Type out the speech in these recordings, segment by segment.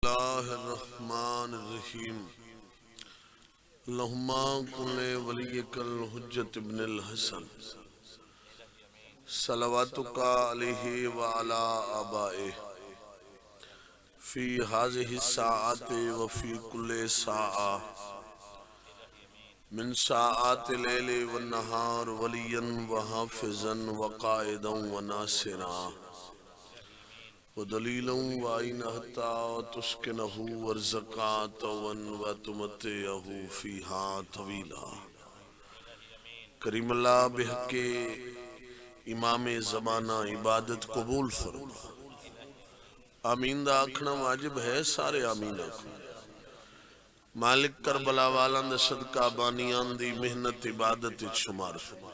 اللہ الرحمن الرحیم اللہم کن ولیک الحجت ابن الحسن صلواتک علیہ وعلا آبائہ فی ہذہ الساعات وفی کل ساعہ من ساعات اللیل والنہار ولیا وحافظا وقائدا وناصرا ودلیلا وعینا حتی تسکنہ ورزقا وتمتعہ فیہا طویلا۔ کریم اللہ بحق امام زمانہ عبادت قبول فرما۔ آمین دا آکھنا واجب ہے، سارے آمین آکھنا۔ مالک کربلا والان دا صدقہ بانیان دی محنت عبادت شمار فرما۔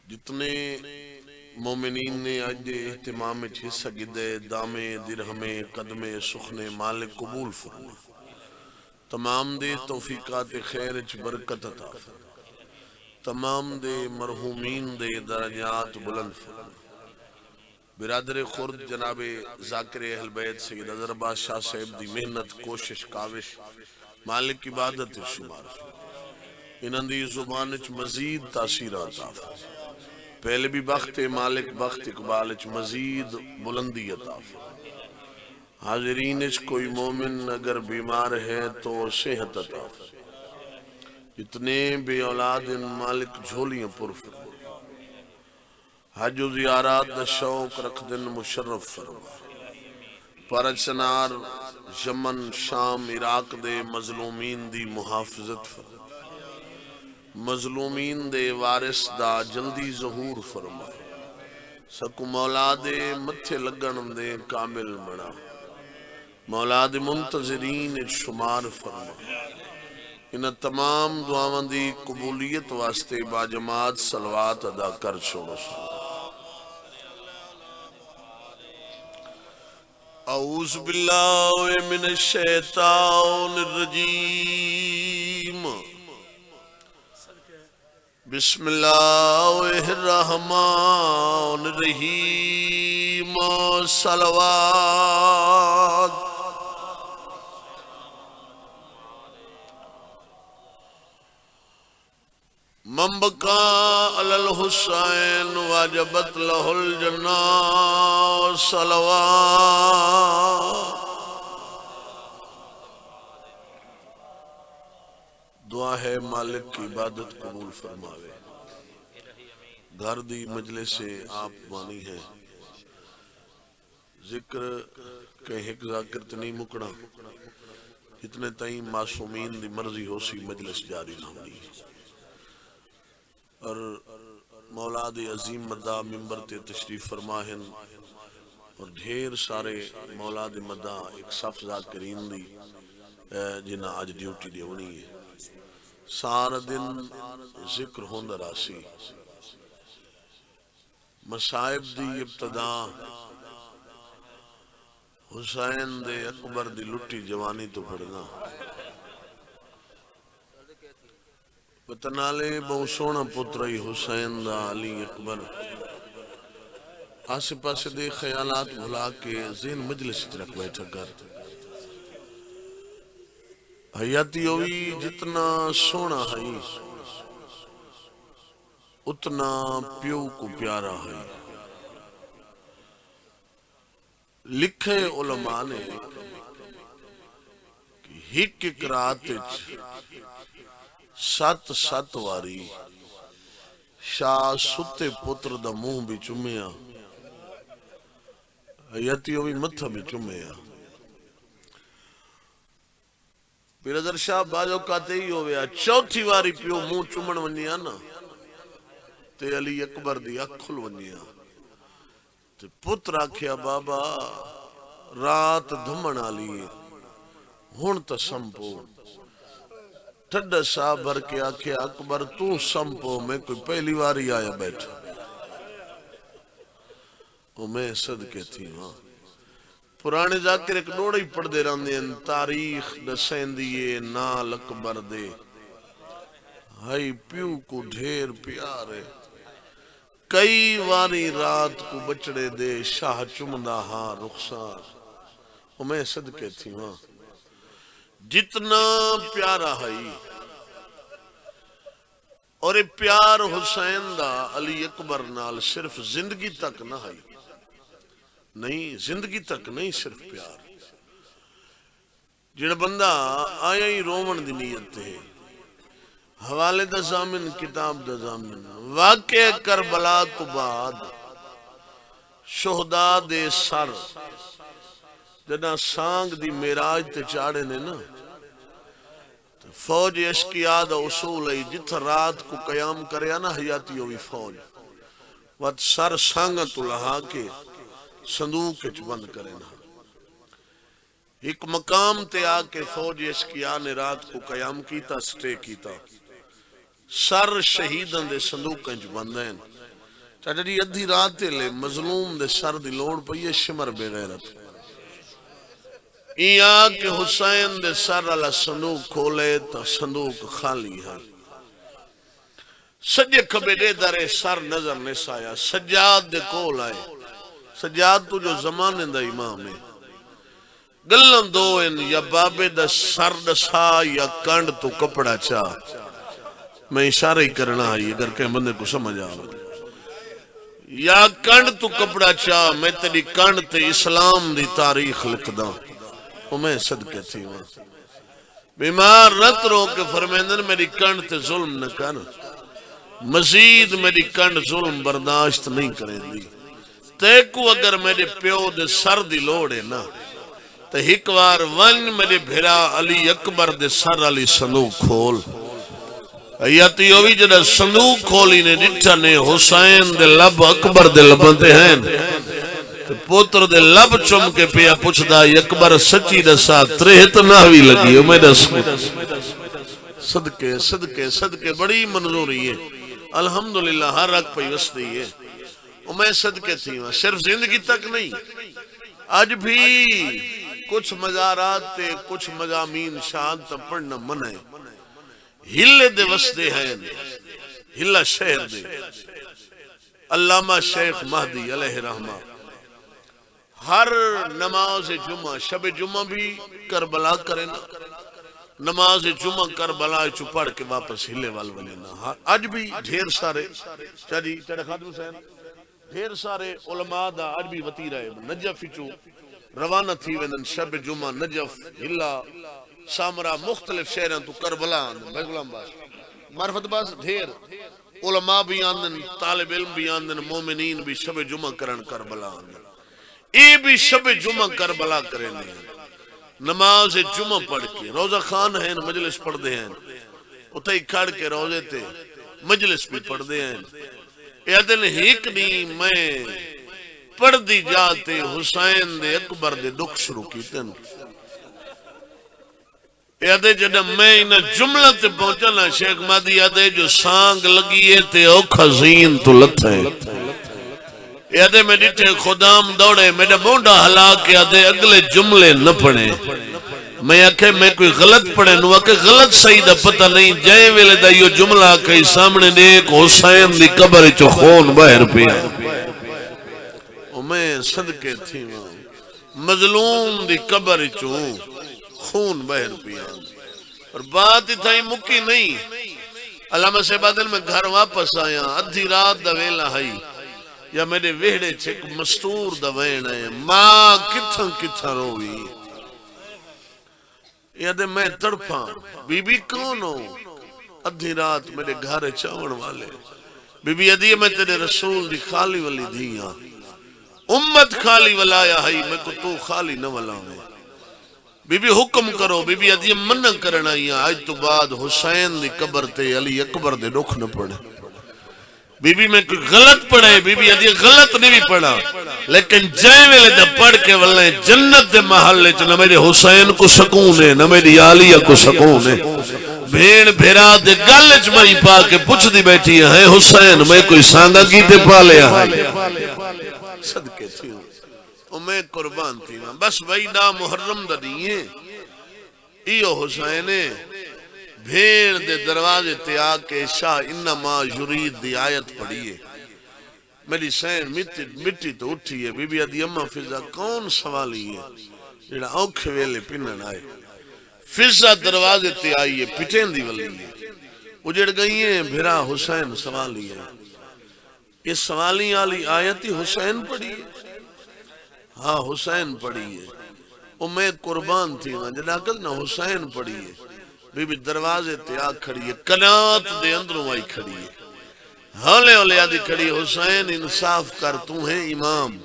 جتنے مومنین نے آج اہتمام حصہ گدے دامے درہمے قدمے سخنے مالک قبول فرما۔ تمام دے توفیقات خیر اچ برکت عطا فرما۔ تمام دے مرحومین دے درجات بلند فرما۔ برادر خرد جناب ذاکر اہل بیت سید اظہر بادشاہ صاحب دی محنت کوشش کاوش مالک عبادت شمار انہاں دی زبان اچ مزید تاثیر عطا فرما۔ پہلے بھی بخت مالک بخت اقبال اچ مزید بلندی عطا فرما۔ حاضرین اچ کوئی مومن اگر بیمار ہے تو صحت عطا فرما۔ جتنے بے اولاد ان مالک جھولیاں پر فرما۔ حج و زیارات دا شوق رکھ دن مشرف فرما۔ پرچنار یمن شام عراق دے مظلومین دی محافظت فرما۔ مظلومین دے وارث دا جلدی ظہور فرما۔ سکو مولا دے متھے لگن دے کامل بنا۔ مولا دے منتظرین شمار فرما۔ انہاں تمام دعاواں دی قبولیت واسطے باجماعت صلوات ادا کر چھوڑو۔ اعوذ باللہ من الشیطان الرجیم، بسم اللہ الرحمن الرحیم، صلوات۔ من بکا علی الحسین واجبت لہ الجنہ، صلوات۔ دعا ہے مالک کی عبادت قبول فرماوے۔ گھر دی مجلس سے آپ مانی ہے، ذکر کہیں ایک ذاکر تنی مکڑا، اتنے تائیں معصومین دی مرضی ہو سی مجلس جاری رہنی۔ اور مولا دی عظیم مدہ ممبر تے تشریف فرماہن اور ڈھیر سارے مولا دی مدہ ایک صف ذاکرین دی جنہ آج ڈیوٹی دی ہونی ہے۔ سارا دن ذکر ہوندہ راسی، مصائب دی ابتدا حسین دے اکبر دی لٹی جوانی تو پڑھنا۔ بتنالے بہو سونا پترائی حسین دا علی اکبر، آسے پاسے دے خیالات بھلا کے ذہن مجلس رکھ بیٹھا کر۔ حیاتی ہوئی جتنا سونا ہے اتنا پیو کو پیارا ہے۔ لکھے علماء نے کہ ہک ایک رات سات سات واری شاہ ستے پتر دا منہ بھی چومیا، حیاتی ہوئی متھا بھی چومیا۔ برادر شاہ باجو کہتے ہی ہویا چوتھی واری پیو منہ چومن ونیا نا تے علی اکبر دی اکھل ونیا تے پتر آکھیا بابا رات دھمن آلی ہون تا سمپو۔ ٹھڈا شاہ بھر کے آکھیا اکبر تو سمپو، میں کوئی پہلی واری آیا بیٹھا۔ وہ میں صدقے تھی ہاں پرانے ذاکر ایک ڈوڑا ہی پڑھ دے رہنے ہیں، تاریخ دسین دیئے نال اکبر دے ہائی پیو کو ڈھیر پیارے۔ کئی واری رات کو بچڑے دے شاہ چمدہ ہاں رخصار، میں صدقے تھی وہاں جتنا پیارا ہے اور یہ پیار حسین دا علی اکبر نال صرف زندگی تک نہ ہے نہیں زندگی تک نہیں صرف پیار جڑا بندہ آیا ہی رومن دی نیت ہے حوالے دا ضامن کتاب دا ضامن واقع کربلا تو بعد شہداء دے سر جنا سانگ دی میراج تے چاڑے نے نا فوج اشکیا دا اصول ہے جتھا رات کو قیام کریا نا حیاتی ہوئی فوج وقت سر سانگا تو لہا کے صندوق اچ بند کرے نا ایک مقام تے آکے فوج اشکیا نے رات کو قیام کیتا سٹے کیتا سر شہیدان دے صندوق اچ بند ہیں چاچا جی ادھی رات لے مظلوم دے سر دی لوڑ پئیے شمر بے غیرت یا کہ حسین دے سر اللہ صندوق کھولے تا صندوق خالی ہے سجے کھبے دے درے سر نظر نسایا سجاد دے کول آئے سجاد تو جو زمانے دا امام ہے گلن دو ان یا بابے دا سر دسا یا کنڈ تو کپڑا چاہ میں اشارہ ہی کرنا ہے اگر کہ بندے کو سمجھ آؤ یا کنڈ تو کپڑا چاہ میں تیری کنڈ تے اسلام دی تاریخ لکھ دا میں صدقے تھی وہاں بیمار رت رو کے فرمیندن میری کنڈ تے ظلم نہ کر مزید میری کنڈ ظلم برداشت نہیں کرے دی تیکو اگر میرے پیو دے سر دی لوڑے نا تو ہکوار ون میرے بھرا علی اکبر دے سر علی صندوق کھول ایاتی ہوئی جنہ صندوق کھولی نے ڈٹھا نے حسین دے لب اکبر دے لبنتے ہیں پوتر دے لب چم کے پیا پوچھ دا اکبر سچی دسا تریہت نہ ہوئی لگی میں دس صدقے صدقے صدقے بڑی منظوری ہے الحمدللہ ہر رکھ پہ وسطی ہے میں صدقے تھی وہاں صرف زندگی تک نہیں آج بھی کچھ مزارات تے کچھ مضامین شہادت پڑھنا من ہے ہلے دے وسطے ہیں ہلہ شہر دے علامہ شیخ مہدی علیہ رحمہ ہر نماز جمعہ شب جمعہ بھی کربلا کرے نا نماز جمعہ کربلا چو پڑھ کے واپس ہلے والے نا آج بھی ڈھیر سارے چاہی چاہی خادم حسین ڈھیر سارے علماء دا آج بھی وطیرہ ہے نجف چو روانہ تھی وینن شب جمعہ نجف ہلا سامرہ مختلف شہران تو کربلا آندن بیت غلام باس معرفت باس ڈھیر علماء بھی آندن طالب علم بھی آندن مومنین بھی شب جمعہ کرن کربلا آندن اے بھی شب جمعہ کربلا کریں نماز جمعہ پڑھ کے روزہ خان ہیں مجلس پڑھ دے ہیں اتھائی کھڑ کے روزے تے مجلس بھی پڑھ دے ہیں اے دن ہیک نہیں میں پڑھ دی جاتے حسین دے اکبر دے دکھ شروع کی تن اے دے جنہ میں انہ جملہ تے پہنچنا شیخ مہدی دے جو سانگ لگیے تے او خزین تو لت ہے یادے میں ڈٹھے خدام دوڑے میرا مونڈا ہلا کے یادے اگلے جملے نہ پڑھیں میں آکھے میں کوئی غلط پڑھے نو آکھے غلط صحیح دا پتہ نہیں جائیں ویلے دا یہ جملہ کئی سامنے دیکھ حسین دی قبر چو خون باہر پیا میں صدقے تھی مظلوم دی قبر چو خون باہر پیا اور بات ہی تھا مکی نہیں علامہ سے بادل میں گھر واپس آیا ادھی رات دا ویلا ہائی یا میرے ویڑے چھک مستور دوین ہے ماں کتھن کتھن روی یا دے میں تڑپاں بی بی کون ہو ادھی رات میرے گھر چاون والے بی بی ادھی میں تیرے رسول دی خالی والی دیا امت خالی ولایا ہے میں کو تو خالی نہ ولاوے بی بی حکم کرو بی بی ادھی منع کرنا ہی آج تو بعد حسین دی قبر تے علی اکبر دے رخ نہ پڑے بی بی میں کوئی غلط پڑھے بی بی ادھی غلط نہیں بھی پڑھا لیکن جائے ویلے دا پڑھ کے واللہ جنت دے محلے چا نہ میرے حسین کو سکون ہے نہ میری عالیہ کو سکون ہے بھیڑ بھیرا دے گلچ مری پا کے پوچھ دی بیٹھی ہے حسین میں کوئی سانگا کیتے پا لیا ہے صدقے تھی ہوں میں قربان تھی بس بھائی دا محرم دا دیئے ایو حسین بھیڑ دے دروازے تے آکے شاہ انما یرید دی آیت پڑھیے میری سین مٹی تو اٹھی ہے بی بی ادھی اممہ فضا کون سوالی ہے جڑا اوکھے ویلے پنن آئے فضا دروازے تے آئیے پٹین دی ولی اجڑ گئی ہیں بھرا حسین سوالی ہے یہ سوالی والی آیت ہی حسین پڑھی ہے ہاں حسین پڑھی ہے او میں قربان تھی نا جڑا کل نہ حسین پڑھی ہے بی بی دروازے تے آ کھڑی ہے کنات دے اندروں آئی کھڑی ہے ہولے ہولے آدھی کھڑی حسین انصاف کر تو ہے امام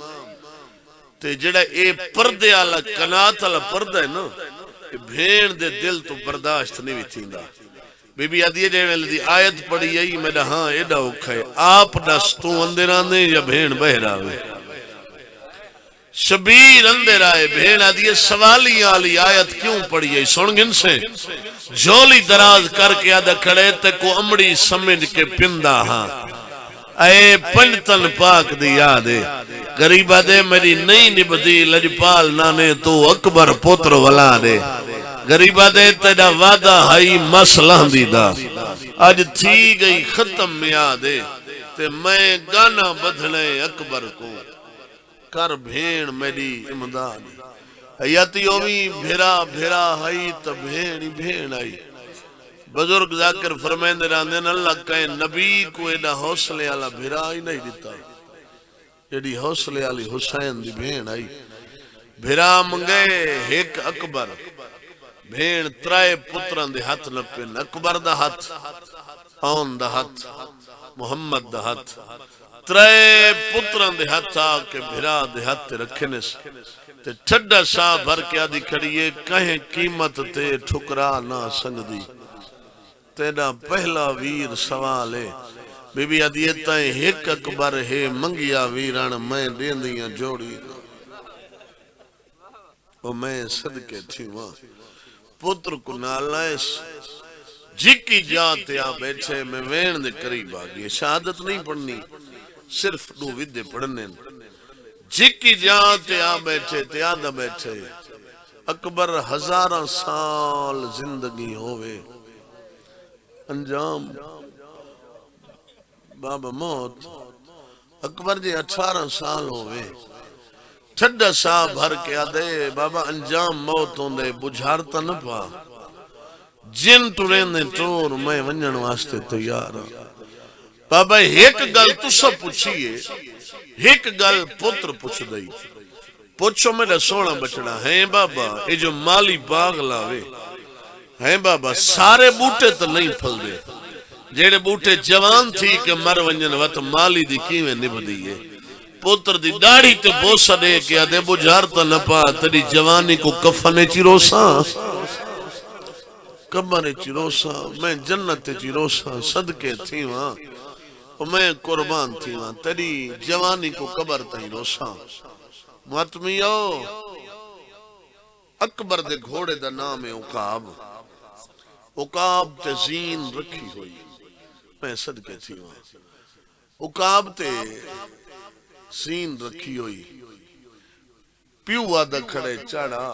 تے جڑا اے پردے آلا کنات آلا پردہ ہے نا بھین دے دل تو برداشت نہیں بھی تھیندا بی بی آدھی جے میں دی آیت پڑھی ہے میں دا ہاں ایڈا اوکھا ہے آپ دستوں اندر آنے یا بھین بہراوے شبیر اندر آئے بھین آدھی سوالی آلی آیت کیوں پڑھی ہے سنگن سے جھولی دراز کر کے آدھا کھڑے تے کو امڑی سمجھ کے پندہ ہاں اے پنجتن پاک دی یادے غریبہ دے میری نئی نبدی لجپال نانے تو اکبر پتر ولا دے غریبہ دے تیڑا وعدہ ہائی مسئلہ دی دا آج تھی گئی ختم میاں دے تے میں گانا بدھنے اکبر کو کر بھین میری امداد حیاتی اوی بھیرا بھیرا ہائی تا بھین بھین آئی بزرگ ذاکر فرمائن دے راندین اللہ کہیں نبی کو ایڈا حوصلے والا بھیرا ہی نہیں دیتا ایڈی حوصلے والی حسین دی بھین آئی بھیرا منگے ایک اکبر بھین ترائے پتران دے ہاتھ نپن اکبر دا ہاتھ آن دا ہاتھ محمد دا ہاتھ ترائے پتران دے ہاتھ آکے بھیرا دے ہاتھ رکھنے سے تے چھڑا سا بھر کے آدھی کھڑیے کہیں قیمت تے ٹھکرا نہ سنگ دی تیرا پہلا ویر سوال ہے بی بی عدیتہ ایک اکبر ہے منگیا ویران میں دین دیاں جوڑی وہ میں صدقے تھی وہاں پتر کو نالائس جکی جاتے آ بیٹھے میں وین دے قریب آگئی شہادت نہیں پڑھنی صرف دو ودے پڑھنے جکی جاتے آ بیٹھے تیادہ بیٹھے اکبر ہزارہ سال زندگی ہوئے انجام بابا موت اکبر جی 18 سال ہوئے چھڑا سا بھر کے آدھے بابا انجام موت ہوندے بجھارتا نہ پا جن ٹورین دے ٹور میں ونجن واسطے تیار بابا ایک گل تو سب پوچھئے ایک گل پتر پوچھ دئی پوچھو میرا سونا بچڑا ہیں بابا یہ جو مالی باغ لاوے ہیں بابا سارے بوٹے تو نہیں پھل دے جیڑے بوٹے جوان تھی کہ مر ونجن وقت مالی دی کیویں نب دیئے پتر دی داڑھی تے بوسا دے کے آدھے بجھارتا نہ پا تیری جوانی کو کفنے چیروسا کبر چیروسا میں جنت چیروسا صدقے تھی وہاں اور میں قربان تھی وہاں تیری جوانی کو کبر تھی روسا ماتمیو اکبر دے گھوڑے دا نام ہے عقاب تے زین رکھی ہوئی میں صدقے تھی وہاں عقاب تے زین رکھی ہوئی پیو آدھا کھڑے چڑھا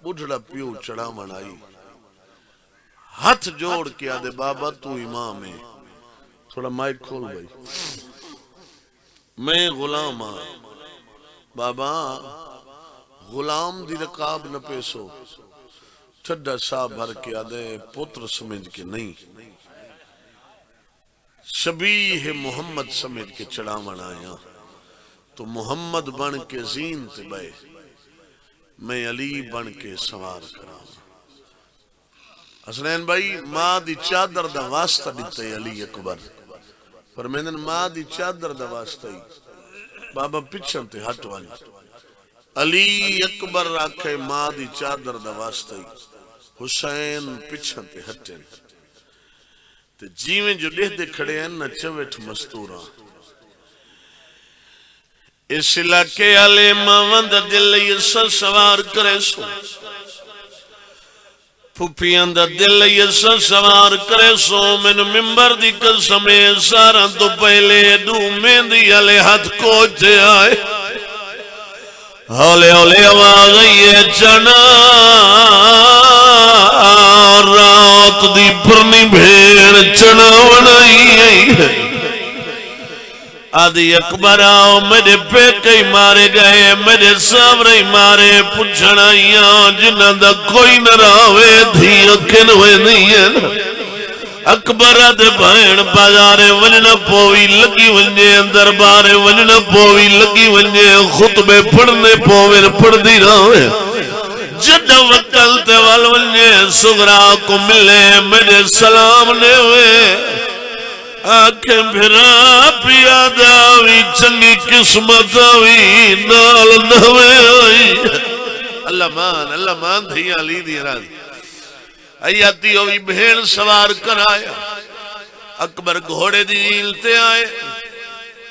بڑھڑا پیو چڑھا منائی ہاتھ جوڑ کے آدھے بابا تو امام ہے تھوڑا مائک کھول بھائی میں غلام ہاں بابا غلام دی رقاب نہ پیسو چھڑا سا بھر کے آدھے پتر سمجھ کے نہیں شبیہ محمد سمجھ کے چڑھا منایا تو محمد بن کے زین تے بے میں علی بن کے سوار کرا حسنین بھائی ماں دی چادر دا واسطہ دیتا ہے علی اکبر فرمیدن ماں دی چادر دا واسطہ ہی بابا پچھن تے ہٹ والی علی اکبر رکھے ماں دی چادر دا واسطہ ہی حسین پچھن تے ہٹے تے جیویں جو لہ دے کھڑے ہیں نہ چویٹھ مستورا اس علاقے آلے ماوند دل یہ سوار کرے سو پھوپیاں دا دل یہ سوار کرے سو من ممبر دی قسمے سارا تو پہلے دو مہندی علی ہاتھ کوچے آئے ہولے ہولے آواز یہ چنا رات دی پرنی بھیڑ چنا بنائی آدھی اکبر آؤ میرے پیکے ہی مارے گئے میرے سامنے ہی مارے پوچھنائیاں جنہ دا کوئی نہ راوے دھی اکن ہوئے نہیں ہے اکبر آدھے بہن بازارے ونجنا پووی لگی ونجے دربارے ونجنا پووی لگی ونجے خطبے پڑھنے پووے پڑھ دی راوے جدہ وکلتے والونجے سغرا کو ملے میرے سلام نے ہوئے آنکھیں بھرا پیا داوی چنگی قسمت آوی نال نوے ہوئی اللہ مان دھیاں لی دی راضی ایاتی ہوئی بھیڑ سوار کر آیا اکبر گھوڑے دی جیلتے آئے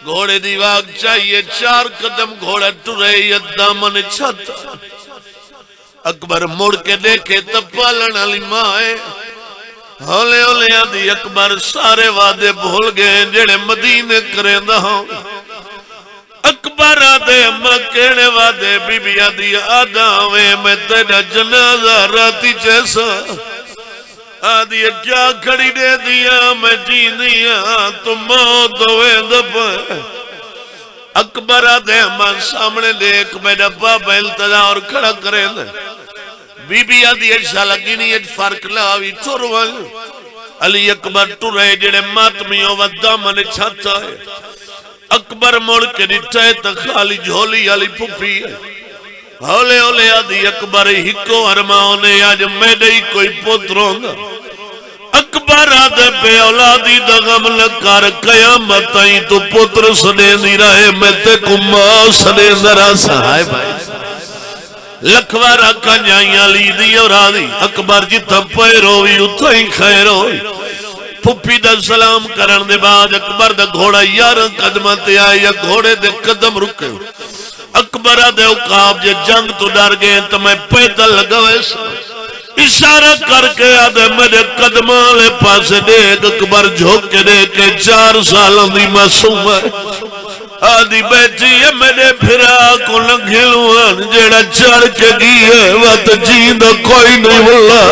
گھوڑے دی واگ چاہیے 4 قدم گھوڑا ٹرے یہ دامن چھتا اکبر مڑ کے دیکھے تب پالن علی مائے ہولے ہولے آدھی اکبر سارے وعدے بھول گئے جڑے مدینے کریں دہاں اکبر آدھے مکینے وعدے بی بی آدھی آدھاوے میں تیرا جنازہ راتی جیسا آدھی کیا کھڑی دے دیا میں جی دیا تو موت ہوئے دپا اکبر آدھے من سامنے دیکھ میرا پاپا التجا اور کھڑا کریں دے بی بی آدھی ایسا لگی نہیں ایک فرق لاوی ٹروان علی اکبر ٹرے جڑے ماتمیوں و دامن چھاتا ہے اکبر مڑ کے نٹھائے تخالی جھولی علی پھوپی ہے ہولے ہولے آدھی اکبر ہکو ارماؤں نے آج میڈے ہی کوئی پتروں گا اکبر آدھے پہ اولادی دغم لکار قیامت آئی تو پتر سنے نہیں رہے میں تے کو ماں سنے ذرا سہائے بھائی لکھوارا کنجائیاں لی دی اور آدھی اکبر جتا پیر ہوئی اتھا ہی خیر ہوئی پھپی دا سلام کرن دے بعد اکبر دا گھوڑا 11 قدمت آئی یا گھوڑے دے قدم رکے اکبر دے اقاب جے جنگ تو ڈر گئے تو میں پیدل لگا ویسا اشارہ کر کے آدھے میرے قدمہ لے پاسے دیکھ اکبر جھوک کے دیکھے 4 سالوں دی معصوم ہے آدھی بیٹھی ہے میرے پھرا کو لگھلوان جیڑا چڑھ کے گئے وقت جیندہ کوئی نہیں واللہ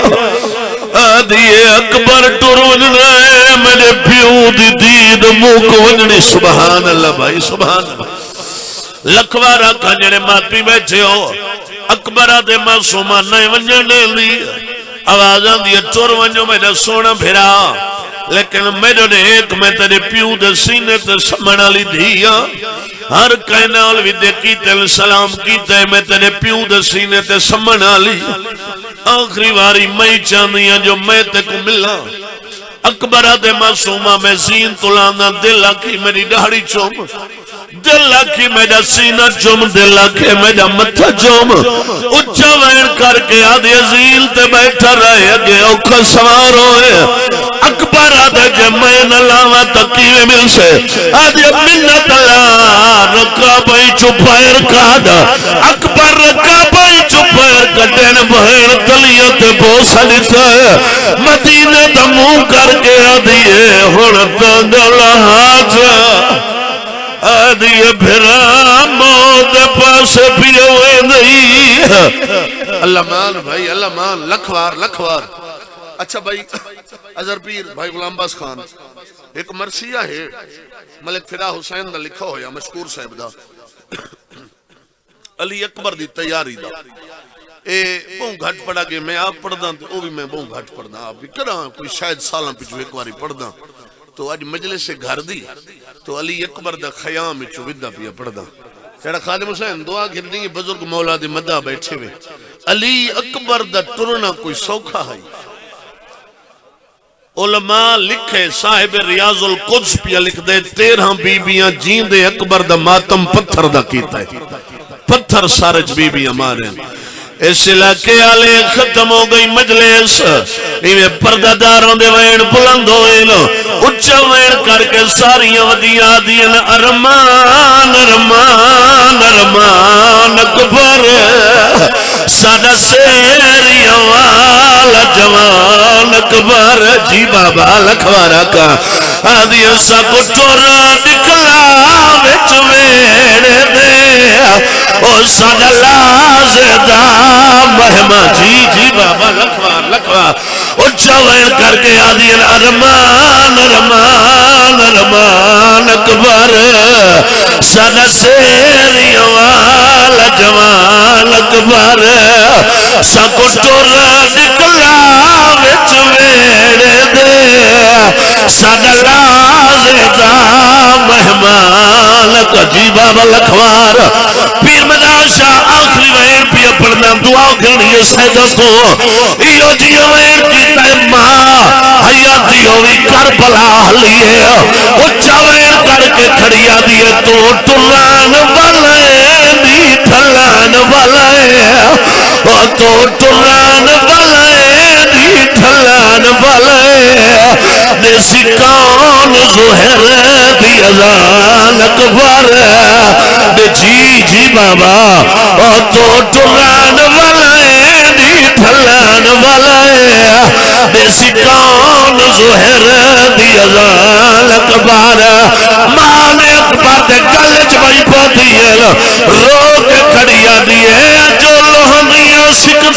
آدھی اکبر ٹرون رہے میرے پیو دی دید موک ونجنی سبحان اللہ بھائی سبحان اللہ لکھوارا کھنجنے ماتی بیٹھے ہو اکبر آدھے معصومہ نئے ونجنے لی آوازان دیا ٹور ونجو میرا سونا بھرا لیکن میرے نے ایک میں تیرے پیو دے سینے تے سمنا لی دیا ہر کہنا علوی دے کیتے سلام کیتے میں تیرے پیو دے سینے تے سمنا لی آخری واری میں چاندیاں جو میں تے کو ملا اکبرہ دے معصومہ میں زین تلانا دل آکھی میری ڈاڑی چوم دل آکھی میرا سینہ چوم دل آکھی میرا متھا چوم اچھا وین کر کے آدھی عزیل تے بیٹھا رہے اگے اوکھا سوار ہوئے اکبر آدھے جے میں نلاوہ تکیوے مل سے آدھے منت اللہ رکا بھائی چپائر کادا اکبر رکا بھائی چپائر کٹین بہر تلیت بوسا لیتا ہے مدینہ دمو کر کے آدھیے ہوڑتا گلا حاجا آدھیے بھرا موت پاسے بھی ہوئے نہیں اللہ مان بھائی اللہ مان لکھوار اچھا بھائی عذر پیر بھائی غلام باز خان ایک مرثیہ ہے ملک فدا حسین دا لکھا ہویا مشکور صاحب دا علی اکبر دی تیاری دا بہن گھٹ پڑھا گئے میں آپ پڑھ دا وہ بھی میں بہن گھٹ پڑھ دا آپ بھی کرا کوئی شاید سالاں پچھو ایک واری پڑھ دا تو آج مجلس سے گھر دی تو علی اکبر دا خیام چو ودہ پیا پڑھ دا سیڑا خادم حسین دعا گر دیں بزرگ مولا دے مدہ بیٹھے ہوئے علی اکبر دا ٹرنا کوئی سوکھا ہے علماء لکھے صاحب ریاض القدس پیا لکھ دے 13 بیبیاں جیندے اکبر دا ماتم پتھر دا کیتا ہے پتھر سارج بیبیاں مارے اس علاقے آلے ختم ہو گئی مجلس ایویں پردہ داروں دے وین بلند ہوئے لو اچھا وین کر کے ساریاں ودیاں دین ارمان ارمان ارمان اکبر سادہ سیری والا جوان اکبر جی بابا لکھوارا کا آدھیا سا کو ٹورا نکلا وچ ویڑے دے او سادہ لازدہ مہمہ جی بابا لکھوار اچھا وین کر کے آدھی ارمان ارمان ارمان اکبر سادہ سیری والا جوان اکبر سکو ٹورا نکلا وچ ویڑے دے سادہ رازدہ مہمان جی بابا لکھوار پیر مدار شاہ آخری وین پیا پڑھنا دعا کرنی سیدہ تو ایو جی وین کیتا ہے ماں حیاتی ہوئی کربلا لیے وہ چاوین کر کے کھڑیا دیئے تو ٹران والے دی ٹھلان والے وہ تو ٹران والے دی ٹھلان والے دیسی کون زہر دی ازان اکبر بے جی بابا وہ تو ٹران والے دی ٹھلان والے دیسی کون زہر دی ازان اکبر مان اکبر دے گلچ بھائی پوتی ہے رو کے کھڑیا دیئے جو لوہنیوں سکھ